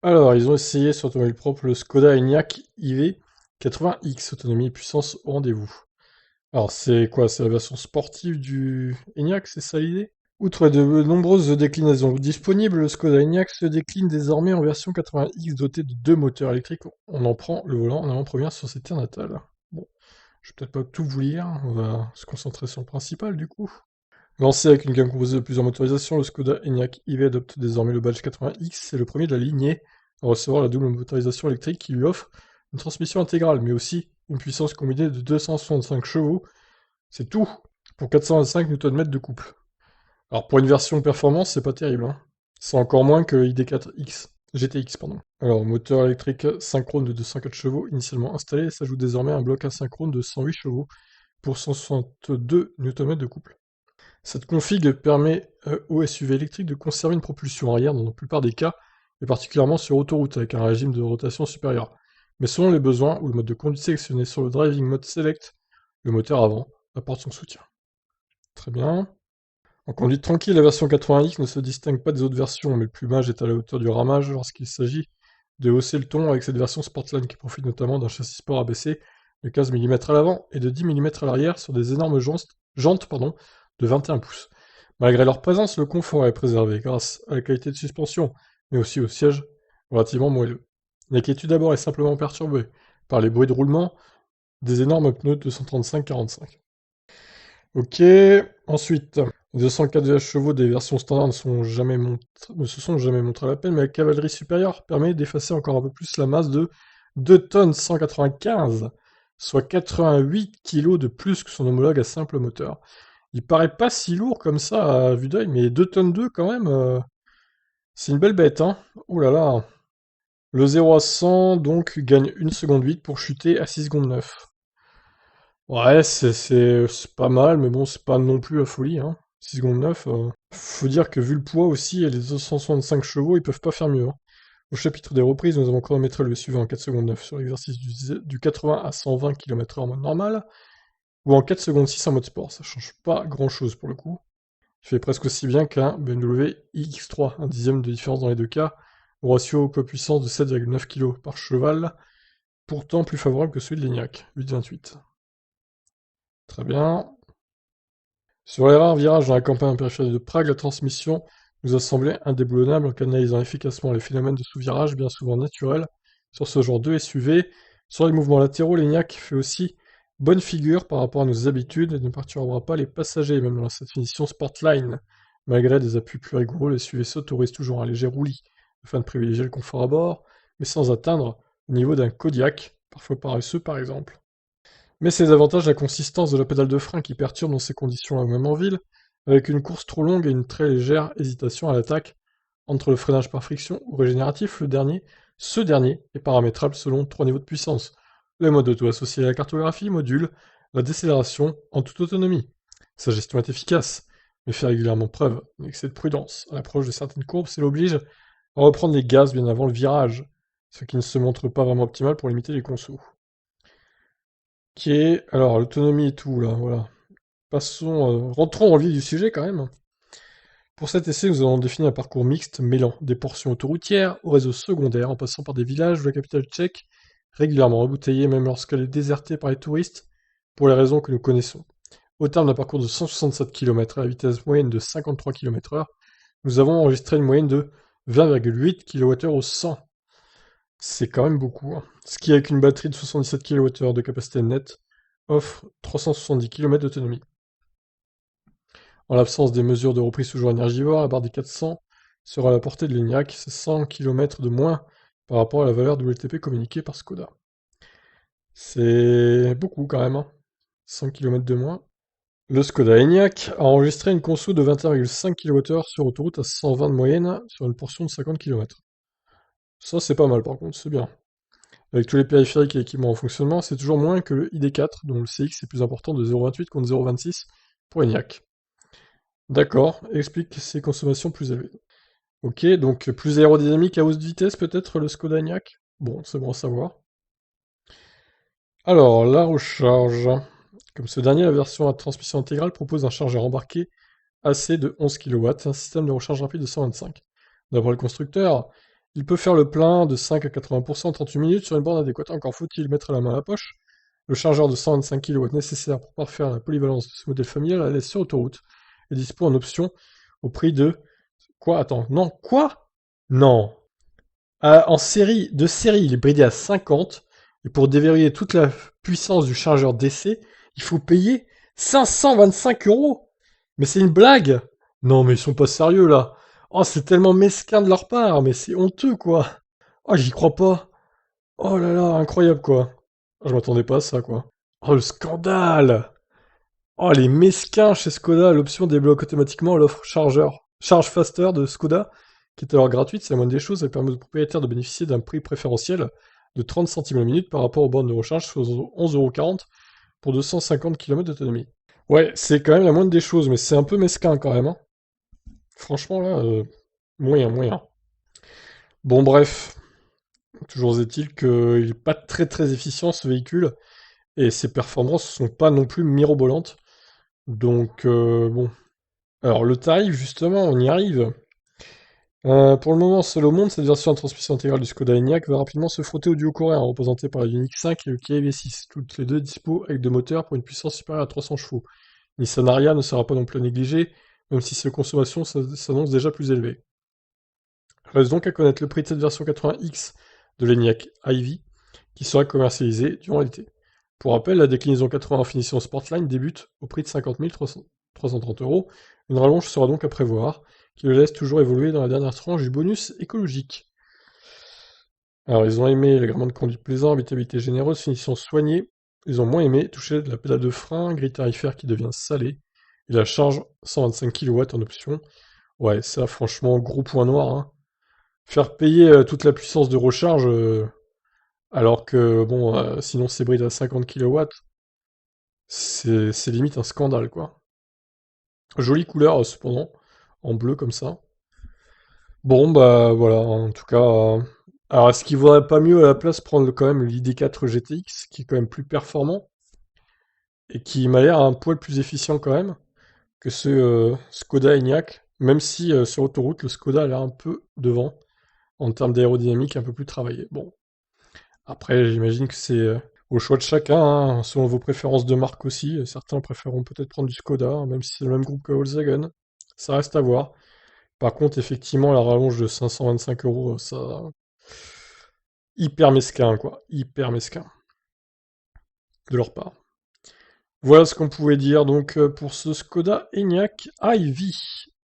Alors, ils ont essayé sur automobile propre le Skoda Enyaq iV 80X, autonomie et puissance au rendez-vous. Alors, c'est quoi? C'est la version sportive du Enyaq, c'est ça l'idée? Outre de nombreuses déclinaisons disponibles, le Skoda Enyaq se décline désormais en version 80X dotée de deux moteurs électriques. On en prend le volant en avant-première sur ses terres natales. Bon, je vais peut-être pas tout vous lire, on va se concentrer sur le principal du coup. Lancé avec une gamme composée de plusieurs motorisations, le Skoda Enyaq iV adopte désormais le badge 80X. C'est le premier de la lignée à recevoir la double motorisation électrique qui lui offre une transmission intégrale, mais aussi une puissance combinée de 265 chevaux. C'est tout pour 425 Nm de couple. Alors pour une version performance, c'est pas terrible, hein. C'est encore moins que le ID4X, GTX, pardon. Alors moteur électrique synchrone de 204 chevaux initialement installé, s'ajoute désormais un bloc asynchrone de 108 chevaux pour 162 Nm de couple. Cette config permet aux SUV électriques de conserver une propulsion arrière dans la plupart des cas, et particulièrement sur autoroute avec un régime de rotation supérieur. Mais selon les besoins ou le mode de conduite sélectionné sur le Driving Mode Select, le moteur avant apporte son soutien. Très bien. En conduite tranquille, la version 80X ne se distingue pas des autres versions, mais le plumage est à la hauteur du ramage lorsqu'il s'agit de hausser le ton avec cette version Sportline qui profite notamment d'un châssis sport abaissé de 15 mm à l'avant et de 10 mm à l'arrière sur des énormes jantes de 21 pouces. Malgré leur présence, le confort est préservé grâce à la qualité de suspension, mais aussi au siège relativement moelleux. L'inquiétude d'abord est simplement perturbée par les bruits de roulement des énormes pneus de 135-45. Ok, ensuite, les 204 VH chevaux des versions standards ne se sont jamais montrés à la peine, mais la cavalerie supérieure permet d'effacer encore un peu plus la masse de 2 tonnes 195, soit 88 kg de plus que son homologue à simple moteur. Il paraît pas si lourd comme ça à vue d'œil, mais 2 tonnes 2 quand même, c'est une belle bête, hein. Ouh là là. Le 0 à 100, donc, gagne 1 seconde 8 pour chuter à 6 secondes 9. Ouais, c'est pas mal, mais bon, c'est pas non plus la folie, hein. 6 secondes 9, faut dire que vu le poids aussi et les 265 chevaux, ils peuvent pas faire mieux, hein. Au chapitre des reprises, nous avons chronométré le suivant en 4 secondes 9 sur l'exercice du 80 à 120 km/h en mode normal, ou en 4 secondes 6 en mode sport. Ça change pas grand chose pour le coup. Il fait presque aussi bien qu'un BMW iX3, un dixième de différence dans les deux cas, au ratio poids-puissance de 7,9 kg par cheval, pourtant plus favorable que celui de l'ENIAC, 8,28. Très bien. Sur les rares virages dans la campagne périphérique de Prague, la transmission nous a semblé indéboulonnable en canalisant efficacement les phénomènes de sous-virage bien souvent naturels sur ce genre de SUV. Sur les mouvements latéraux, l'ENIAC fait aussi bonne figure par rapport à nos habitudes et ne perturbera pas les passagers, même dans cette finition Sportline. Malgré des appuis plus rigoureux, les SUV s'autorisent toujours un léger roulis afin de privilégier le confort à bord, mais sans atteindre le niveau d'un Kodiaq, parfois paresseux par exemple. Mais c'est davantage la consistance de la pédale de frein qui perturbe dans ces conditions-là, même en ville, avec une course trop longue et une très légère hésitation à l'attaque entre le freinage par friction ou régénératif, ce dernier est paramétrable selon trois niveaux de puissance. Le mode auto associé à la cartographie module la décélération en toute autonomie. Sa gestion est efficace, mais fait régulièrement preuve d'un excès de prudence. À l'approche de certaines courbes, c'est l'oblige à reprendre les gaz bien avant le virage, ce qui ne se montre pas vraiment optimal pour limiter les consos. Ok, alors l'autonomie et tout, là, voilà. Rentrons dans le vif du sujet quand même. Pour cet essai, nous allons définir un parcours mixte mêlant des portions autoroutières au réseau secondaire en passant par des villages de la capitale tchèque, régulièrement embouteillés même lorsqu'elle est désertée par les touristes, pour les raisons que nous connaissons. Au terme d'un parcours de 167 km à la vitesse moyenne de 53 km/h, nous avons enregistré une moyenne de 20,8 kWh au 100. C'est quand même beaucoup, hein. Ce qui, avec une batterie de 77 kWh de capacité nette, offre 370 km d'autonomie. En l'absence des mesures de reprise toujours énergivores, la barre des 400 sera à la portée de l'ENIAC, c'est 100 km de moins par rapport à la valeur WLTP communiquée par Skoda. C'est beaucoup quand même, hein. 100 km de moins. Le Skoda Enyaq a enregistré une conso de 21,5 kWh sur autoroute à 120 de moyenne sur une portion de 50 km. Ça c'est pas mal par contre, c'est bien. Avec tous les périphériques et équipements en fonctionnement, c'est toujours moins que le ID4, dont le CX est plus important de 0,28 contre 0,26 pour ENIAC. D'accord, explique ces consommations plus élevées. Ok, donc plus aérodynamique à hausse de vitesse peut-être le Skoda Enyaq? Bon, c'est bon à savoir. Alors, la recharge. Comme ce dernier, la version à transmission intégrale propose un chargeur embarqué AC de 11 kW, un système de recharge rapide de 125. D'après le constructeur, Il peut faire le plein de 5 à 80% en 38 minutes sur une borne adéquate. Encore faut-il mettre la main à la poche. Le chargeur de 125 kW nécessaire pour parfaire la polyvalence de ce modèle familial à l'aise sur autoroute est dispo en option au prix de... Quoi? Attends, non, quoi? Non. En série, de série, il est bridé à 50, et pour déverrouiller toute la puissance du chargeur DC, il faut payer 525 €. Mais c'est une blague! Non, mais ils sont pas sérieux là. Oh, c'est tellement mesquin de leur part, mais c'est honteux quoi. Oh, j'y crois pas. Oh là là, incroyable quoi. Je m'attendais pas à ça quoi. Oh, le scandale! Oh, les mesquins chez Skoda, l'option débloque automatiquement l'offre chargeur. Charge faster de Skoda, qui est alors gratuite, c'est la moindre des choses, elle permet aux propriétaires de bénéficier d'un prix préférentiel de 30 centimes la minute par rapport aux bornes de recharge, soit 11,40 € pour 250 km d'autonomie. Ouais, c'est quand même la moindre des choses, mais c'est un peu mesquin quand même, hein. Franchement là, moyen, moyen. Bon bref, toujours est-il qu'il n'est pas très très efficient ce véhicule, et ses performances sont pas non plus mirobolantes. Donc bon. Alors le tarif, justement, on y arrive. Pour le moment, seul au monde, cette version à transmission intégrale du Skoda Enyaq va rapidement se frotter au duo coréen, représenté par la Ioniq 5 et le Kia EV6, toutes les deux dispo avec deux moteurs pour une puissance supérieure à 300 chevaux. Nissan Ariya ne sera pas non plus à négliger, même si ses consommations s'annoncent déjà plus élevées. Reste donc à connaître le prix de cette version 80X de l'Enyaq iV, qui sera commercialisée durant l'été. Pour rappel, la déclinaison 80 en finition Sportline débute au prix de 50 330 €. Une rallonge sera donc à prévoir, qui le laisse toujours évoluer dans la dernière tranche du bonus écologique. Alors, ils ont aimé l'agrément de conduite plaisant, habitabilité généreuse, finition soignée. Ils ont moins aimé toucher de la pédale de frein, grille tarifaire qui devient salée, et la charge 125 kW en option. Ouais, ça, franchement, gros point noir, hein. Faire payer toute la puissance de recharge, alors que, bon, sinon c'est bride à 50 kW, c'est limite un scandale, quoi. Jolie couleur, cependant, en bleu comme ça. Bon, bah voilà, en tout cas. Alors, est-ce qu'il vaudrait pas mieux à la place prendre quand même l'ID4 GTX, qui est quand même plus performant, et qui m'a l'air un poil plus efficient quand même, que ce Skoda Enyaq, même si sur autoroute, le Skoda a l'air un peu devant, en termes d'aérodynamique, un peu plus travaillé. Bon, après, j'imagine que c'est au choix de chacun, hein, selon vos préférences de marque aussi. Certains préféreront peut-être prendre du Skoda, hein, même si c'est le même groupe que Volkswagen. Ça reste à voir. Par contre, effectivement, la rallonge de 525 €, ça... Hyper mesquin, quoi. Hyper mesquin, de leur part. Voilà ce qu'on pouvait dire, donc, pour ce Skoda Enyaq iV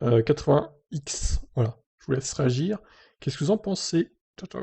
80X. Voilà, je vous laisse réagir. Qu'est-ce que vous en pensez? Ciao, ciao.